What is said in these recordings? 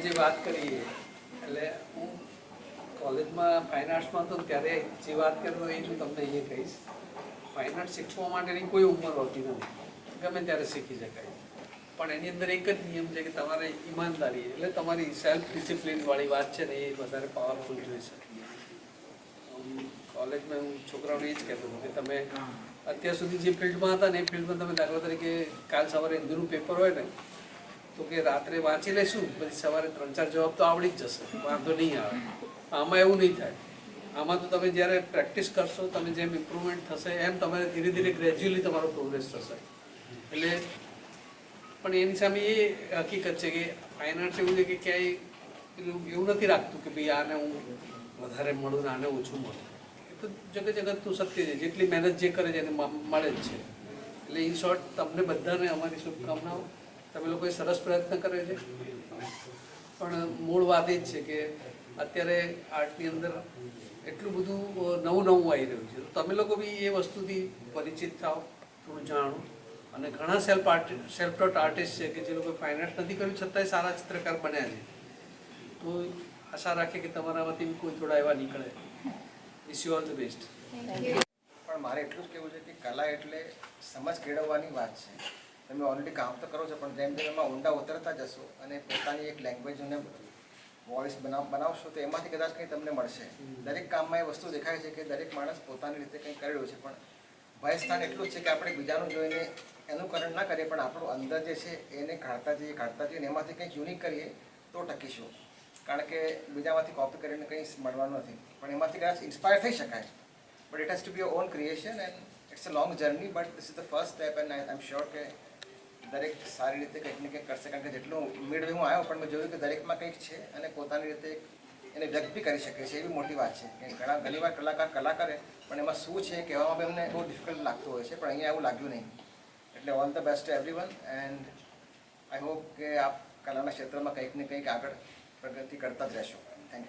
જે વાત કરી એટલે હું કોલેજમાં ફાઇન આર્ટ્સમાં હતો ત્યારે જે વાત કરતો એ હું તમને અહીંયા કહીશ. ફાઇન આર્ટ્સ શીખવા માટેની કોઈ ઉંમર હોતી નથી, ગમે ત્યારે શીખી શકાય. પણ એની અંદર એક જ નિયમ છે કે તમારે ઈમાનદારી એટલે તમારી સેલ્ફ ડિસિપ્લિનવાળી વાત છે ને એ વધારે પાવરફુલ જોઈ શકે. કોલેજમાં હું છોકરાઓને એ જ કહેતો હતો કે તમે અત્યાર સુધી જે ફિલ્ડમાં હતા ને એ ફિલ્ડમાં તમે દાખલા તરીકે કાલ સવારે હિન્દુનું પેપર હોય ને તો કે રાત્રે વાંચી લેશું, પછી સવારે 3-4 જવાબ તો આવડી જ જશે, વાંધો નહીં આવે. આમાં એવું નહીં થાય. આમાં તો તમે જ્યારે પ્રેક્ટિસ કરશો, તમે જેમ ઇમ્પ્રુવમેન્ટ થશે એમ તમારે ધીરે ધીરે ગ્રેજ્યુઅલી તમારો પ્રોગ્રેસ થશે. એટલે પણ એની સામે એ હકીકત છે કે ફાઇન આર્ટ્સ એવું છે કે ક્યાંય પેલું એવું નથી રાખતું કે ભાઈ આને હું વધારે મળું ને આને ઓછું મળું. એ તો જગતનું સત્ય છે, જેટલી મહેનત જે કરે છે એને મળે જ છે. એટલે ઇન શોર્ટ તમને બધાને અમારી શુભકામનાઓ. તમે લોકોએ સરસ પ્રયત્ન કરે છે, પણ મૂળ વાત એ જ છે કે અત્યારે આર્ટની અંદર એટલું બધું નવું આવી રહ્યું છે. તમે લોકો બી એ વસ્તુથી પરિચિત થાઓ, થોડું જાણો. અને ઘણા સેલ્ફ ટોટ આર્ટિસ્ટ છે કે જે લોકો ફાઇન આર્ટ નથી કર્યું છતાંય સારા ચિત્રકાર બન્યા છે. તો આશા રાખીએ કે તમારામાંથી કોઈ થોડા એવા નીકળે. Wish you all the best. પણ મારે એટલું જ કહેવું છે કે કલા એટલે સમજ કેળવવાની વાત છે. તમે ઓલરેડી કામ તો કરો છો, પણ જેમ જેમ એમાં ઊંડા ઉતરતા જશો અને પોતાની એક લેંગ્વેજને વોઇસ બનાવશો તો એમાંથી કદાચ કંઈ તમને મળશે. દરેક કામમાં એ વસ્તુ દેખાય છે કે દરેક માણસ પોતાની રીતે કંઈ કરી રહ્યો છે, પણ ભય સ્થાન એટલું જ છે કે આપણે બીજાનું જોઈને એનું કરણ ના કરીએ, પણ આપણું અંદર જે છે એને કાઢતા જઈએ અને એમાંથી કંઈક યુનિક કરીએ તો ટકીશું. કારણ કે બીજામાંથી કોપી કરીને કંઈ મળવાનું નથી, પણ એમાંથી કદાચ ઇન્સ્પાયર થઈ શકાય. But it has to be your own creation and it's a long journey, but this is the first step and I am sure કે દરેક સારી રીતે કંઈક ને કંઈક કરશે. કારણ કે જેટલું મિડ હું આવ્યો પણ મેં જોયું કે દરેકમાં કંઈક છે અને પોતાની રીતે એને વ્યક્ત બી કરી શકે છે. એવી મોટી વાત છે કે ઘણીવાર કલાકાર કલા કરે પણ એમાં શું છે કહેવામાં બી અમને બહુ ડિફિકલ્ટ લાગતું હોય છે, પણ અહીંયા એવું લાગ્યું નહીં. એટલે all the best two everyone and I hope કે આપ કલાના ક્ષેત્રમાં કંઈક ને કંઈક આગળ પ્રગતિ કરતા જ રહેશો. Thank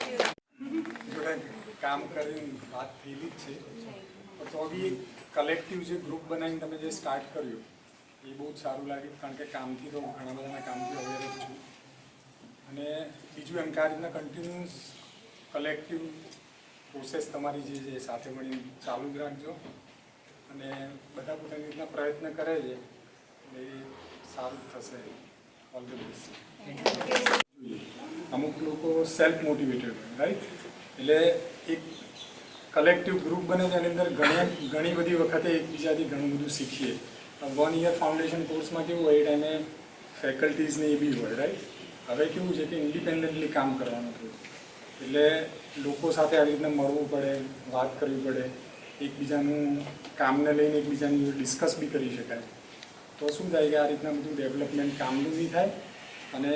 you. જોડે કામ કરીને વાત થયેલી જ છે, તો બી એક કલેક્ટિવ જે ગ્રુપ બનાવીને તમે જે સ્ટાર્ટ કર્યું એ બહુ જ સારું લાગ્યું. કારણ કે કામથી તો ઘણા બધાના કામથી અવેર જ છું. અને બીજું એમ કે આ રીતના કન્ટિન્યુઅસ કલેક્ટિવ પ્રોસેસ તમારી જે છે સાથે મળીને ચાલુ જ રાખજો. અને બધા પોતાની રીતના પ્રયત્ન કરે છે એટલે એ સારું જ થશે. All the best. અમુક લોકો સેલ્ફ મોટિવેટેડ હોય, રાઈટ? એટલે એક કલેક્ટિવ ગ્રુપ બને છે, એની અંદર ઘણી બધી વખતે એકબીજાથી ઘણું બધું શીખીએ. 1 યર ફાઉન્ડેશન કોર્સમાં કેવું હોય એ ટાઈમે ફેકલ્ટીઝને એ બી હોય, રાઈટ? હવે કેવું છે કે ઇન્ડિપેન્ડન્ટલી કામ કરવાનું થયું, એટલે લોકો સાથે આ રીતના મળવું પડે, વાત કરવી પડે, એકબીજાનું કામને લઈને એકબીજાની જોડે ડિસ્કસ બી કરી શકાય. તો શું થાય કે આ રીતના બધું ડેવલપમેન્ટ કામનું બી થાય અને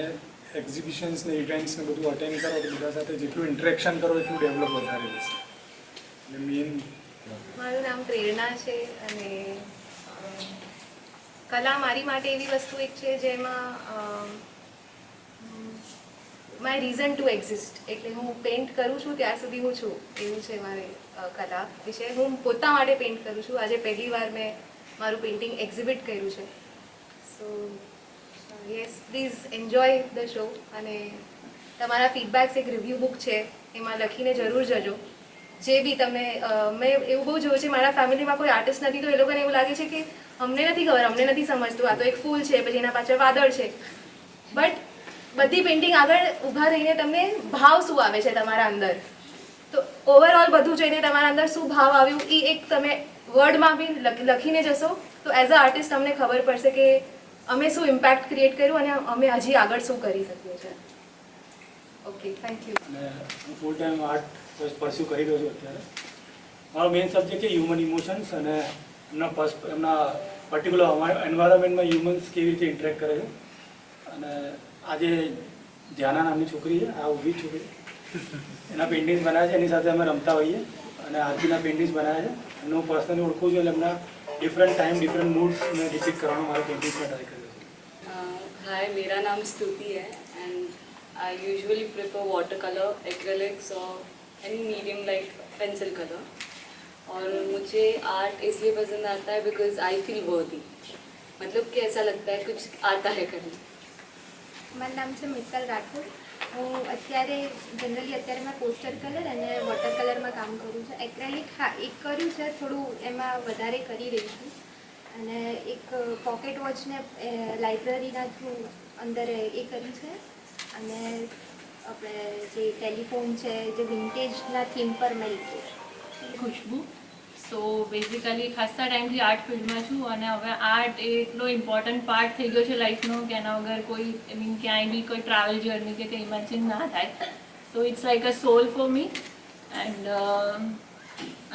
એક્ઝિબિશન્સ ને ઇવેન્ટ્સને બધું અટેન્ડ કરો તો બધા સાથે જેટલું ઇન્ટરેક્શન કરો એટલું ડેવલપ વધારે રહેશે. એટલે મેઇન મારું નામ પ્રેરણા છે અને કલા મારી માટે એવી વસ્તુ એક છે જેમાં માય રીઝન ટુ એક્ઝિસ્ટ. એટલે હું પેઇન્ટ કરું છું ત્યાર સુધી હું છું, એવું છે મારી કલા વિશે. હું પોતા માટે પેઇન્ટ કરું છું. આજે પહેલી વાર મેં મારું પેઇન્ટિંગ એક્ઝિબિટ કર્યું છે. સો yes, please enjoy the show. અને તમારા ફીડબેક્સ એક રિવ્યૂ બુક છે એમાં લખીને જરૂર જજો. જે બી તમે મેં એવું બહુ જોયું છે, મારા ફેમિલીમાં કોઈ આર્ટિસ્ટ નથી તો એ લોકોને એવું લાગે છે કે અમને નથી ખબર, અમને નથી સમજતું, આ તો એક ફૂલ છે પછી એના પાછળ વાદળ છે. બટ બધી પેઇન્ટિંગ આગળ ઊભા રહીને તમને ભાવ શું આવે છે તમારા અંદર, તો ઓવરઓલ બધું જોઈને તમારા અંદર શું ભાવ આવ્યું એ એક તમે વર્ડમાં બી લખીને જશો તો એઝ અ આર્ટિસ્ટ તમને ખબર પડશે કે અમે શું ઇમ્પેક્ટ ક્રિએટ કર્યું અને અમે હજી આગળ શું કરી શકીએ છીએ. Okay, thank you. અને હું ફૂલ ટાઈમ આર્ટ પરસ્યુ કરી રહ્યો છું અત્યારે. મારો મેઇન સબ્જેક્ટ છે હ્યુમન ઇમોશન્સ અને એમના પર્ટિક્યુલર એન્વાયરમેન્ટમાં હ્યુમન્સ કેવી રીતે ઇન્ટરેક્ટ કરે છે. અને આજે ધ્યાના નામની છોકરી છે, આ ઊભી છોકરી, એના પેઇન્ટિંગ્સ બનાવે છે, એની સાથે અમે રમતા હોઈએ અને આરતીના પેઇન્ટિંગ્સ બનાવે છે. અને હું પર્સનલી ઓળખું છું એટલે એમના ડિફરન્ટ ટાઈમ ડિફરન્ટ મૂડ્સને ડિપિક્ટ કરવાનો મારા પેઇન્ટિંગ્સમાં ટ્રાય કર્યો છે. हाय, मेरा नाम स्तुति है and I usually prefer water colour, acrylics और any medium like pencil colour. और मुझे आर्ट इसलिए पसंद आता है बिकॉज आई फील वर्दी. मतलब कि ऐसा लगता है कुछ आता है करने. મારું નામ છે મિત્તલ રાઠોડ. હું અત્યારે મેં પોસ્ટર કલર અને વોટર કલરમાં કામ કરું છું. એક્રેલિક હા એક કર્યું છે, થોડું એમાં વધારે કરી રહી છું. અને એક પોકેટ વોચને લાઇબ્રેરીના થ્રુ અંદર એ કરી છે. અને આપણે જે ટેલિફોન છે જે વિન્ટેજના થીમ પર મેં લીધું છે. ખુશ્બુ. સો બેઝિકલી ખાસા ટાઈમથી આર્ટ ફિલ્ડમાં છું અને હવે આર્ટ એ એટલો ઇમ્પોર્ટન્ટ પાર્ટ થઈ ગયો છે લાઈફનો કે એના વગર કોઈ આઈ મીન ક્યાંય બી કોઈ ટ્રાવેલ જર્ની કે કંઈ ઇમેજિન ના થાય. So it's like a soul for me and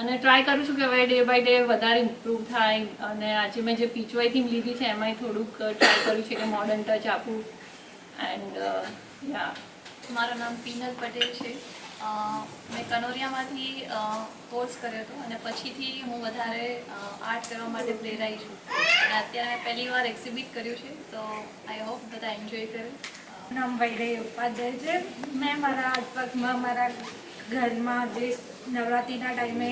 અને ટ્રાય કરું છું કે હવે ડે બાય ડે વધારે ઇમ્પ્રૂવ થાય. અને આજે મેં જે પીચવાઈ થીમ લીધી છે એમાંય થોડુંક ટ્રાય કર્યું છે કે મોડર્ન ટચ આપું. એન્ડ યા મારું નામ પીનલ પટેલ છે. મેં કનોરિયામાંથી કોર્સ કર્યો હતો અને પછીથી હું વધારે આર્ટ કરવા માટે પ્રેરાઈ છું. અને અત્યારે મેં પહેલી વાર એક્ઝિબિટ કર્યું છે, તો આઈ હોપ બધા એન્જોય કરે. નામ વૈદય ઉપાધ્યાય છે. મેં મારા આર્ટવર્કમાં મારા ઘરમાં જે નવરાત્રિના ટાઈમે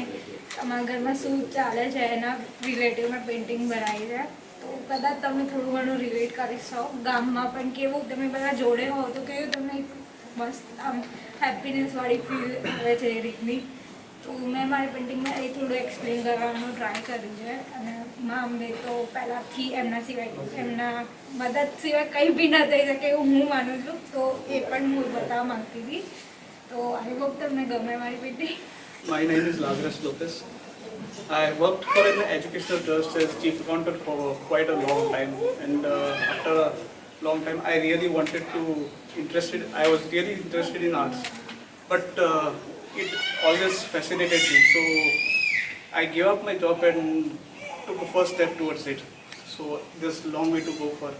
અમારા ઘરમાં શું ચાલે છે એના રિલેટિવ મેં પેઇન્ટિંગ બનાવી છે. તો કદાચ તમે થોડું ઘણું રિલેટ કરી શકો. ગામમાં પણ કેવું તમે બધા જોડે હો તો કેવું તમને મસ્ત આમ હેપીનેસવાળી ફીલ આવે છે એ રીતની. તો મેં મારી પેઇન્ટિંગમાં એ થોડું એક્સપ્લેન કરવાનો ટ્રાય કર્યું છે. અને મા અંબે તો પહેલાંથી એમના સિવાય એમના મદદ સિવાય કંઈ બી ન થઈ શકે એવું હું માનું છું. તો એ પણ હું બતાવવા માંગતી હતી. તો આઈ હોપ તમને ગમે મારી painting. My name is Lazarus Lopez. I worked for an educational trust as chief accountant for quite a long time, and after a long time, I really wanted to I was really interested in arts, but it always fascinated me. So I gave up my job and took a first step towards it. So there's a long way to go for.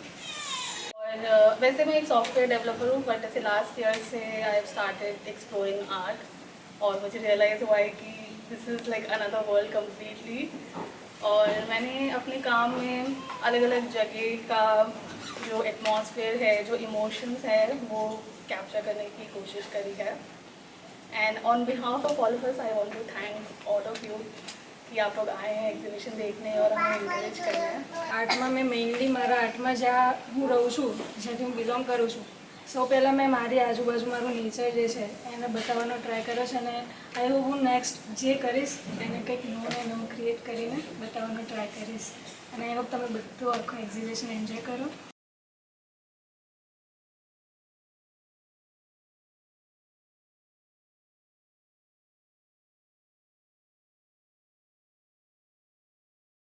और वैसे मैं एक software developer हूँ, but ऐसे last year से I have started exploring art और मुझे realise हुआ है कि this is like another world completely. और मैंने अपने काम में अलग अलग जगह का जो एटमॉस्फेयर है, जो इमोशंस है, वो कैप्चर करने की कोशिश करी है. And on behalf of all of us I want to thank all of you कि आप लोग आए हैं एग्जीबिशन देखने और हमें इंकरेज करने हैं. આર્ટમાં મેં મેઇનલી મારા આર્ટમાં જ્યાં હું રહું છું, જ્યાંથી હું બિલોંગ કરું છું, સૌ પહેલાં મેં મારી આજુબાજુ મારું નેચર જે છે એને બતાવવાનો ટ્રાય કર્યો છે. અને આઈ હોપ હું નેક્સ્ટ જે કરીશ એને કંઈક નવું ને નવું ક્રિએટ કરીને બતાવવાનો ટ્રાય કરીશ. અને આઈ હોપ તમે બધું આખું એક્ઝિબિશન એન્જોય કરો.